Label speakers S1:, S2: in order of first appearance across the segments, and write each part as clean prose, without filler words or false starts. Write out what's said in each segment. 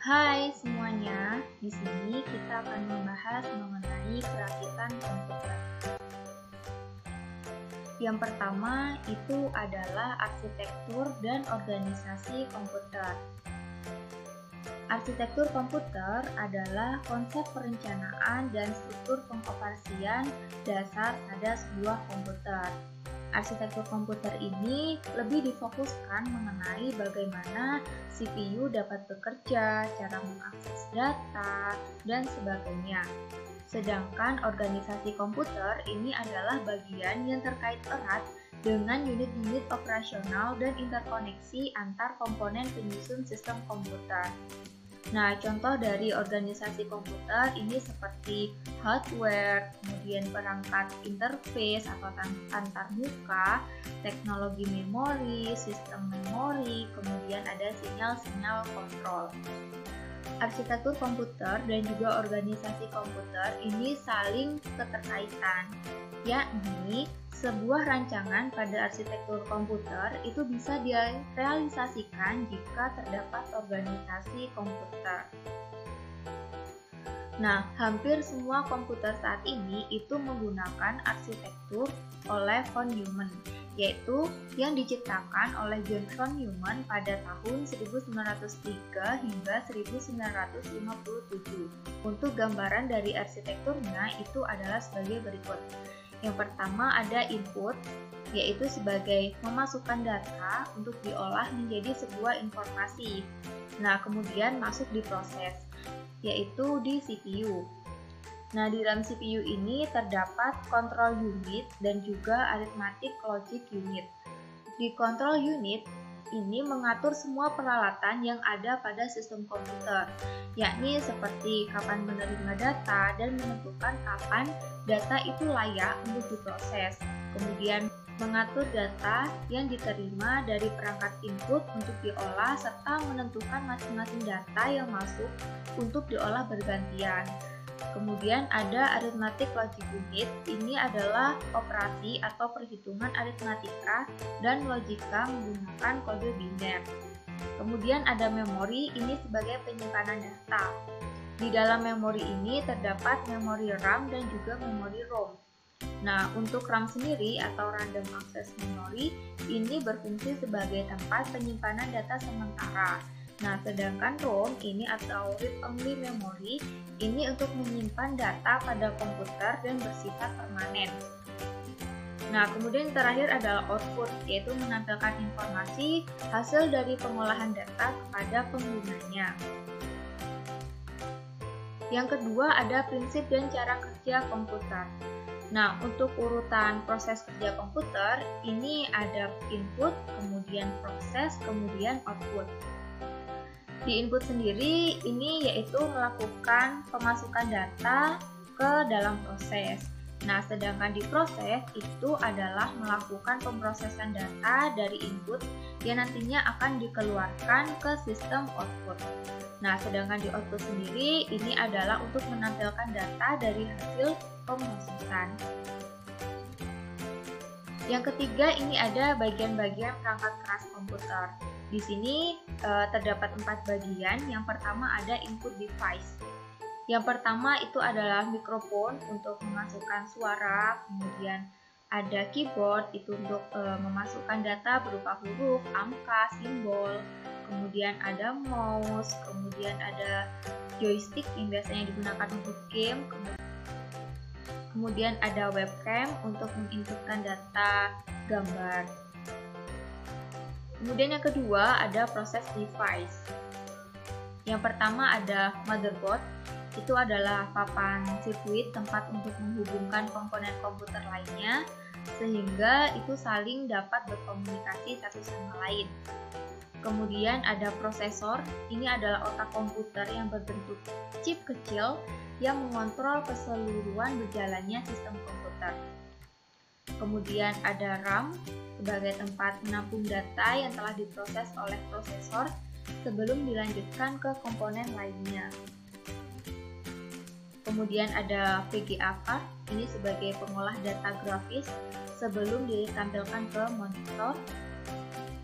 S1: Hai semuanya, di sini kita akan membahas mengenai perakitan komputer. Yang pertama itu adalah arsitektur dan organisasi komputer. Arsitektur komputer adalah konsep perencanaan dan struktur pengoperasian dasar pada sebuah komputer. Arsitektur komputer ini lebih difokuskan mengenai bagaimana CPU dapat bekerja, cara mengakses data, dan sebagainya. Sedangkan organisasi komputer ini adalah bagian yang terkait erat dengan unit-unit operasional dan interkoneksi antar komponen penyusun sistem komputer. Nah, contoh dari organisasi komputer ini seperti hardware, kemudian perangkat interface atau antarmuka, teknologi memori, sistem memori, kemudian ada sinyal-sinyal kontrol. Arsitektur komputer dan juga organisasi komputer ini saling keterkaitan, yakni sebuah rancangan pada arsitektur komputer itu bisa direalisasikan jika terdapat organisasi komputer. Nah, hampir semua komputer saat ini itu menggunakan arsitektur oleh von Neumann, yaitu yang diciptakan oleh John von Neumann pada tahun 1903 hingga 1957. Untuk gambaran dari arsitekturnya itu adalah sebagai berikut. Yang pertama ada input, yaitu sebagai memasukkan data untuk diolah menjadi sebuah informasi. Nah, kemudian masuk di proses, yaitu di CPU. Nah, di dalam CPU ini terdapat control unit dan juga arithmetic logic unit. Di control unit ini mengatur semua peralatan yang ada pada sistem komputer, yakni seperti kapan menerima data dan menentukan kapan data itu layak untuk diproses. Kemudian mengatur data yang diterima dari perangkat input untuk diolah serta menentukan masing-masing data yang masuk untuk diolah bergantian. Kemudian ada arithmetic logic unit, ini adalah operasi atau perhitungan aritmatika dan logika menggunakan kode biner. Kemudian ada memori, ini sebagai penyimpanan data. Di dalam memori ini terdapat memori RAM dan juga memori ROM. Nah, untuk RAM sendiri atau Random Access Memory ini berfungsi sebagai tempat penyimpanan data sementara. Nah, sedangkan ROM ini atau Read Only Memory ini untuk menyimpan data pada komputer dan bersifat permanen. Nah, kemudian terakhir adalah output, yaitu menampilkan informasi hasil dari pengolahan data kepada penggunanya. Yang kedua ada prinsip dan cara kerja komputer. Nah, untuk urutan proses kerja komputer, ini ada input, kemudian proses, kemudian output. Di input sendiri, ini yaitu melakukan pemasukan data ke dalam proses. Nah, sedangkan di proses itu adalah melakukan pemrosesan data dari input yang nantinya akan dikeluarkan ke sistem output. Nah, sedangkan di output sendiri, ini adalah untuk menampilkan data dari hasil pemrosesan. Yang ketiga, ini ada bagian-bagian perangkat keras komputer. Di sini terdapat 4 bagian. Yang pertama ada input device. Yang pertama itu adalah mikrofon untuk memasukkan suara, kemudian ada keyboard itu untuk memasukkan data berupa huruf, angka, simbol, kemudian ada mouse, kemudian ada joystick yang biasanya digunakan untuk game, kemudian ada webcam untuk menginputkan data gambar. Kemudian yang kedua ada proses device. Yang pertama ada motherboard, itu adalah papan sirkuit tempat untuk menghubungkan komponen komputer lainnya sehingga itu saling dapat berkomunikasi satu sama lain. Kemudian ada prosesor, ini adalah otak komputer yang berbentuk chip kecil yang mengontrol keseluruhan berjalannya sistem komputer. Kemudian ada RAM sebagai tempat menampung data yang telah diproses oleh prosesor sebelum dilanjutkan ke komponen lainnya. Kemudian ada VGA card, ini sebagai pengolah data grafis sebelum ditampilkan ke monitor.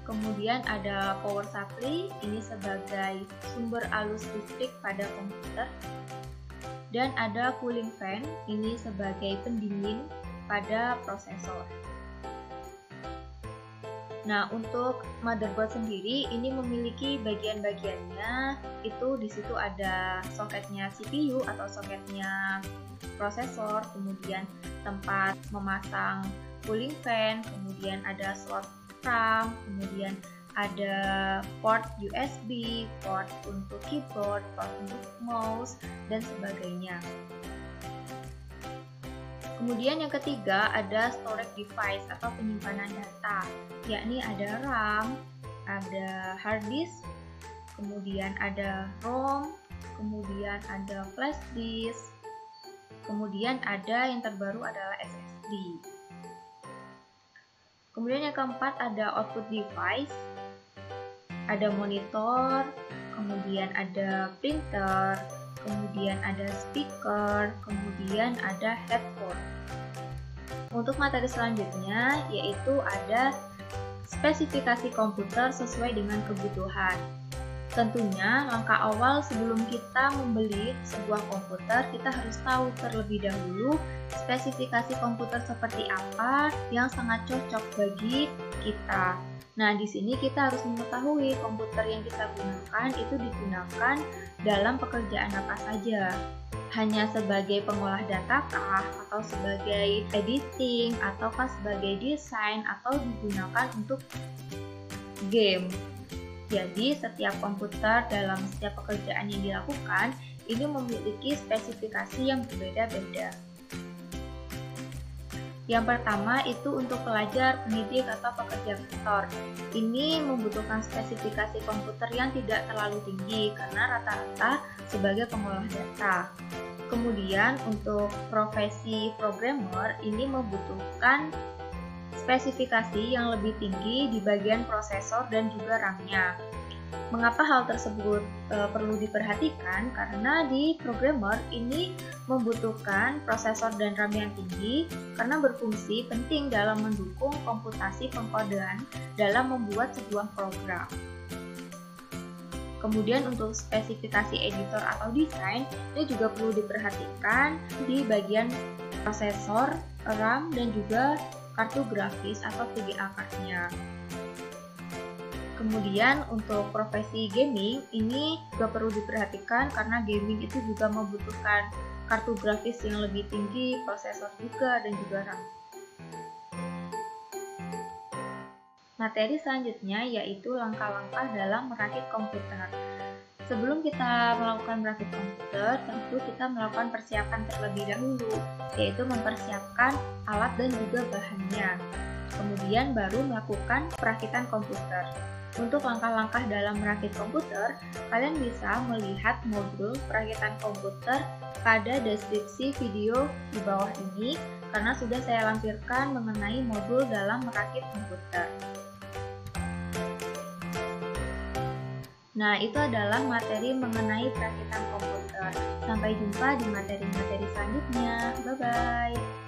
S1: Kemudian ada power supply, ini sebagai sumber arus listrik pada komputer. Dan ada cooling fan, ini sebagai pendingin pada prosesor. Nah, untuk motherboard sendiri ini memiliki bagian-bagiannya. Itu di situ ada soketnya CPU atau soketnya prosesor, kemudian tempat memasang cooling fan, kemudian ada slot RAM, kemudian ada port USB, port untuk keyboard, port untuk mouse, dan sebagainya. Kemudian yang ketiga ada storage device atau penyimpanan data, yakni ada RAM, ada hard disk, kemudian ada ROM, kemudian ada flash disk, kemudian ada yang terbaru adalah SSD. Kemudian yang keempat ada output device, ada monitor, kemudian ada printer, kemudian ada speaker, kemudian ada headphone. Untuk materi selanjutnya yaitu ada spesifikasi komputer sesuai dengan kebutuhan. Tentunya langkah awal sebelum kita membeli sebuah komputer, kita harus tahu terlebih dahulu spesifikasi komputer seperti apa yang sangat cocok bagi kita. Nah, di sini kita harus mengetahui komputer yang kita gunakan itu digunakan dalam pekerjaan apa saja. Hanya sebagai pengolah data kah, atau sebagai editing, ataukah sebagai desain, atau digunakan untuk game. Jadi, setiap komputer dalam setiap pekerjaan yang dilakukan ini memiliki spesifikasi yang berbeda-beda. Yang pertama itu untuk pelajar, pendidik, atau pekerja kantor. Ini membutuhkan spesifikasi komputer yang tidak terlalu tinggi karena rata-rata sebagai pengolah data. Kemudian untuk profesi programmer ini membutuhkan spesifikasi yang lebih tinggi di bagian prosesor dan juga RAM-nya. Mengapa hal tersebut perlu diperhatikan? Karena di programmer ini membutuhkan prosesor dan RAM yang tinggi karena berfungsi penting dalam mendukung komputasi pengkodean dalam membuat sebuah program. Kemudian untuk spesifikasi editor atau desain ini juga perlu diperhatikan di bagian prosesor, RAM, dan juga kartu grafis atau VGA card-nya. Kemudian untuk profesi gaming ini juga perlu diperhatikan karena gaming itu juga membutuhkan kartu grafis yang lebih tinggi, prosesor juga, dan juga RAM. Materi selanjutnya yaitu langkah-langkah dalam merakit komputer. Sebelum kita melakukan merakit komputer, tentu kita melakukan persiapan terlebih dahulu, yaitu mempersiapkan alat dan juga bahannya. Kemudian baru melakukan perakitan komputer. Untuk langkah-langkah dalam merakit komputer, kalian bisa melihat modul perakitan komputer pada deskripsi video di bawah ini, karena sudah saya lampirkan mengenai modul dalam merakit komputer. Nah, itu adalah materi mengenai perakitan komputer. Sampai jumpa di materi-materi selanjutnya. Bye-bye!